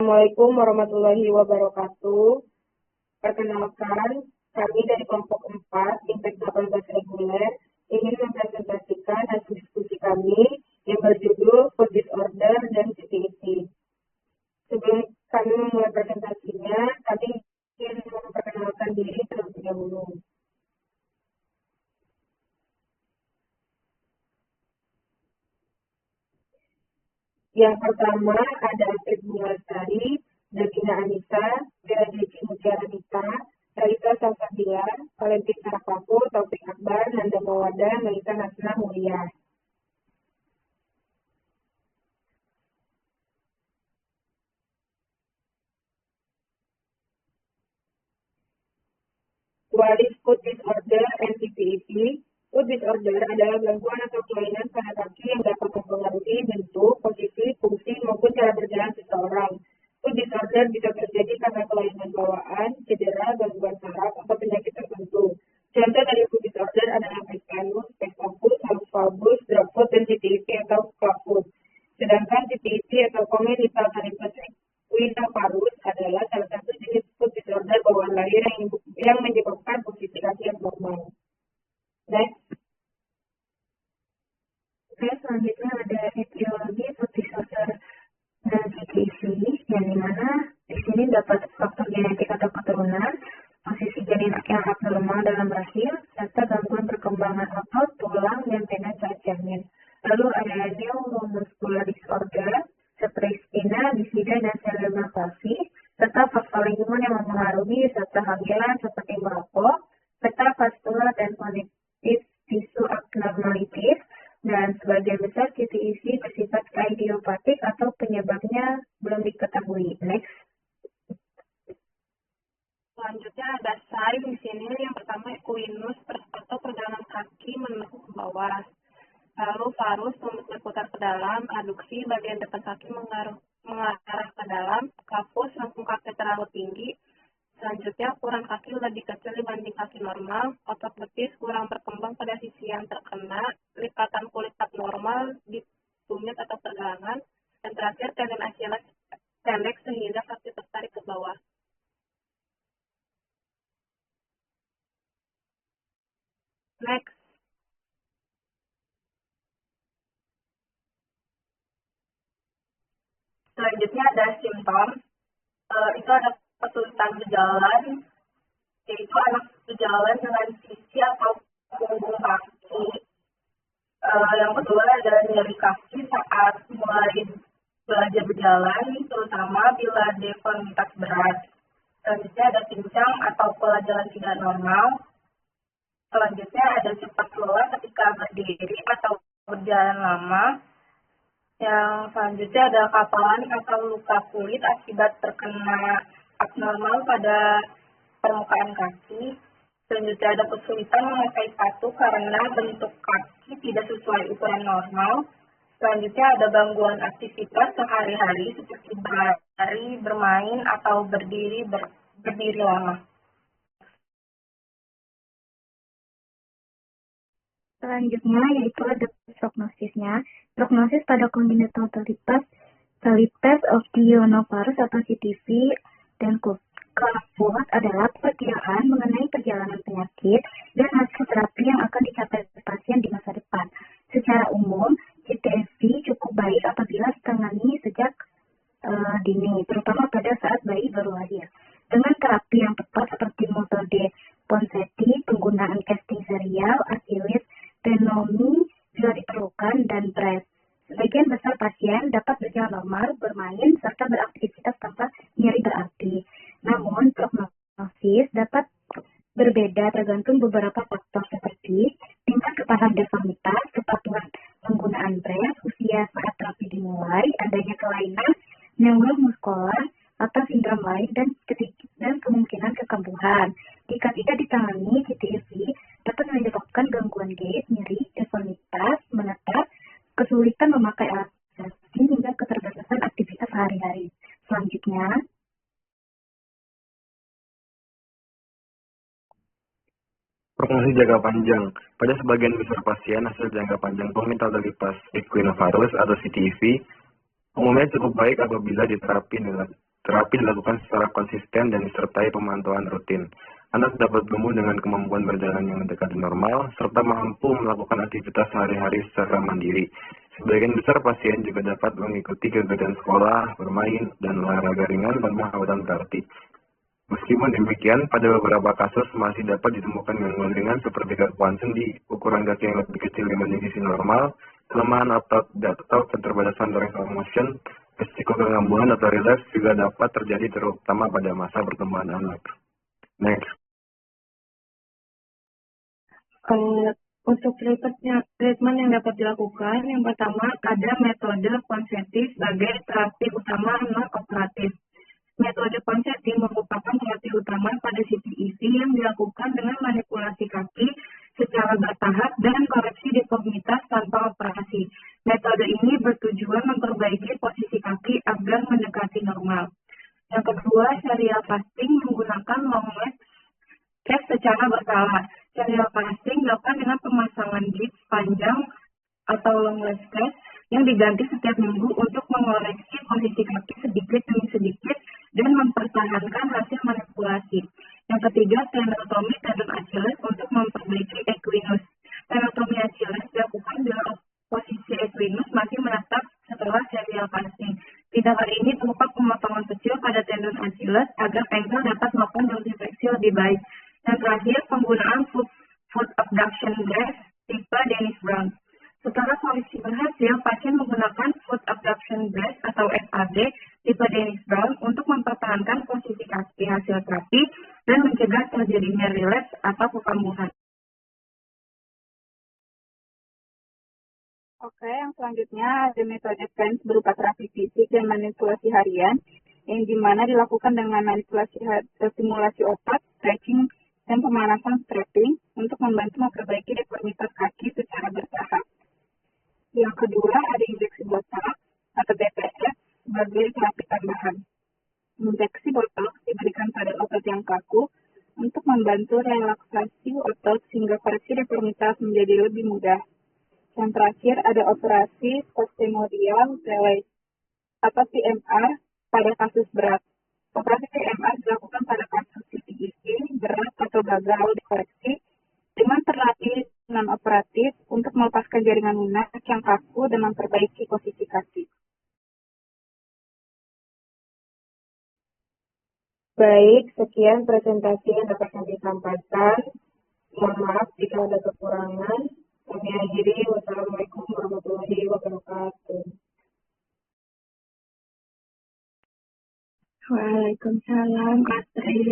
Assalamualaikum warahmatullahi wabarakatuh. Perkenalkan, kami dari kelompok 4, Impact 18 reguler, ingin mempresentasikan hasil diskusi kami yang berjudul Food Disorder dan CTIP. Sebelum kami memulai presentasinya, kami ingin memperkenalkan diri terlebih dahulu. Yang pertama ada Astrid Bungalestari, Davina Anissa, Bella Deci Mutiaranita, Raisa Salsabila, Valentin Sarakaku, Taufik Akbar, Nanda Mawada, Melita Nasna Mulia. What is food disorder and CPEP? Food disorder adalah gangguan atau kelainan pada kaki yang dapat mempengaruhi bentuk, posisi, fungsi, maupun cara berjalan seseorang. Food disorder bisa terjadi karena kelainan bawaan, cedera, gangguan saraf, atau penyakit tertentu. Contoh dari food disorder adalah Pescanus, Pestapus, Halus valgus, drop food, dan CTIP atau club food. Sedangkan CTIP atau congenital thyroid equinovarus adalah salah satu jenis food disorder bawaan lahir yang menyebabkan posisi kaki yang normal. Next. Oke, selanjutnya ada etiologi food disorder dan CTIP, yang dimana di sini dapat faktor genetik atau keturunan, posisi genetik yang abnormal dalam rahim, serta gangguan perkembangan otot, tulang, dan tendon saat janin. Lalu ada neuromuscular disorder, seperti spina, bifida, dan cerebral palsy, serta faktor lingkungan yang mempengaruhi serta kehamilan seperti merokok, serta vascular dan connective tissue abnormalities, dan sebagian besar CTIP bersifat idiopatik atau penyebabnya belum diketahui. Next. Selanjutnya ada sign di sini. Yang pertama equinus atau perjalanan kaki menekuk ke bawah. Lalu varus berputar ke dalam, aduksi bagian depan kaki mengarah ke dalam, kapus lengkung kaki terlalu tinggi. Selanjutnya ukuran kaki lebih kecil dibanding kaki normal, otot betis kurang berkembang pada sisi yang terkena, lipatan kulit abnormal di tumit atau pergelangan, dan terakhir tendon Achilles pendek sehingga kaki tertarik ke bawah. Next. Selanjutnya ada simptom. Itu ada kesulitan berjalan, yaitu anak berjalan dengan sisi atau punggung kaki. Yang kedua ada nyeri kaki saat mulai belajar berjalan, terutama bila deformitas berat. Selanjutnya ada pincang atau pola jalan tidak normal. Selanjutnya ada cepat lelah ketika berdiri atau berjalan lama. Yang selanjutnya ada kapalan atau luka kulit akibat terkena abnormal pada permukaan kaki. Selanjutnya ada kesulitan memakai sepatu karena bentuk kaki tidak sesuai ukuran normal. Selanjutnya ada gangguan aktivitas sehari-hari seperti berlari, bermain, atau berdiri lama. Selanjutnya yaitu ada prognosisnya. Prognosis pada congenital talipes of Dionovarus atau CTV dan Clubfoot adalah perkiraan mengenai perjalanan penyakit dan hasil terapi yang akan dicapai pasien di masa depan. Secara umum, CTV cukup baik apabila ditangani sejak dini, terutama pada saat bayi baru lahir. Dengan terapi yang tepat seperti metode Ponseti, penggunaan casting serial, Achilles, tenomi bila diperlukan, dan press. Sebagian besar pasien dapat berjalan normal, bermain, serta beraktivitas tanpa nyeri berarti. Namun, prognosis dapat berbeda tergantung beberapa faktor seperti tingkat keparahan deformitas, kepatuhan penggunaan press, usia saat terapi dimulai, adanya kelainan neuromuskular atau sindrom lain, dan kemungkinan kekambuhan. Jika tidak ditangani, CTIP dapat menyebabkan gangguan gait, nyeri, deformitas, menetap, kesulitan memakai alat kaki, hingga keterbatasan aktivitas sehari-hari. Selanjutnya, prognosis jangka panjang. Pada sebagian besar pasien, hasil jangka panjang congenital talipes equinovarus atau CTIP umumnya cukup baik apabila diterapi dengan Terapi dilakukan secara konsisten dan disertai pemantauan rutin. Anak dapat tumbuh dengan kemampuan berjalan yang mendekati normal, serta mampu melakukan aktivitas sehari-hari secara mandiri. Sebagian besar pasien juga dapat mengikuti kegiatan sekolah, bermain, dan olahraga ringan tanpa hambatan berarti. Meskipun demikian, pada beberapa kasus masih dapat ditemukan gangguan ringan seperti gangguan sendi, ukuran kaki yang lebih kecil dibanding sisi normal, kelemahan otot atau keterbatasan range of motion, risiko kekambuhan atau relapse juga dapat terjadi terutama pada masa pertumbuhan anak. Next. Untuk treatment yang dapat dilakukan, yang pertama ada metode konseptif sebagai terapi utama non-operatif. Metode konseptif merupakan terapi utama pada CTEV yang dilakukan dengan manipulasi kaki secara bertahap dan koreksi deformitas tanpa operasi. Metode ini bertujuan memperbaiki posisi kaki agar mendekati normal. Yang kedua, serial fasting menggunakan long leg cast secara berkala. Serial fasting dilakukan dengan pemasangan gips panjang atau long leg cast yang diganti setiap minggu untuk mengoreksi posisi kaki sedikit demi sedikit dan mempertahankan hasil manipulasi. Yang ketiga, tenotomi tendon Achilles untuk memperbaiki equinus. Tenotomi Achilles dilakukan bila posisi equinus masih menetap setelah serial fasting. Tindakan ini berupa pemotongan kecil pada tendon Achilles agar ankle dapat melakukan dosifleksi lebih baik. Dan terakhir, penggunaan foot abduction brace tipe Dennis Brown. Setelah koreksi berhasil, pasien menggunakan foot abduction brace atau FAB tipe Dennis Brown untuk mempertahankan posisi kaki hasil terapi dan mencegah terjadinya relapse atau kekambuhan. Oke, yang selanjutnya ada metode PENS berupa terapi fisik dan manipulasi harian, yang dimana dilakukan dengan manipulasi stimulasi otot, stretching, dan pemanasan stretching untuk membantu memperbaiki deformitas kaki secara bertahap. Yang kedua, ada injeksi botox atau BPS sebagai terapi tambahan. Injeksi botox diberikan pada otot yang kaku untuk membantu relaksasi otot sehingga koreksi deformitas menjadi lebih mudah. Yang terakhir ada operasi costemodial delay atau PMR pada kasus berat. Operasi PMR dilakukan pada kasus CTEV berat atau gagal dikoreksi dengan terapi non-operatif untuk melepaskan jaringan lunak yang kaku dan memperbaiki posisi kaki. Baik, sekian presentasi yang dapat kami sampaikan. Mohon maaf jika ada kekurangan. Kami akhiri. Wassalamualaikum warahmatullahi wabarakatuh. Waalaikumsalam, Astrid.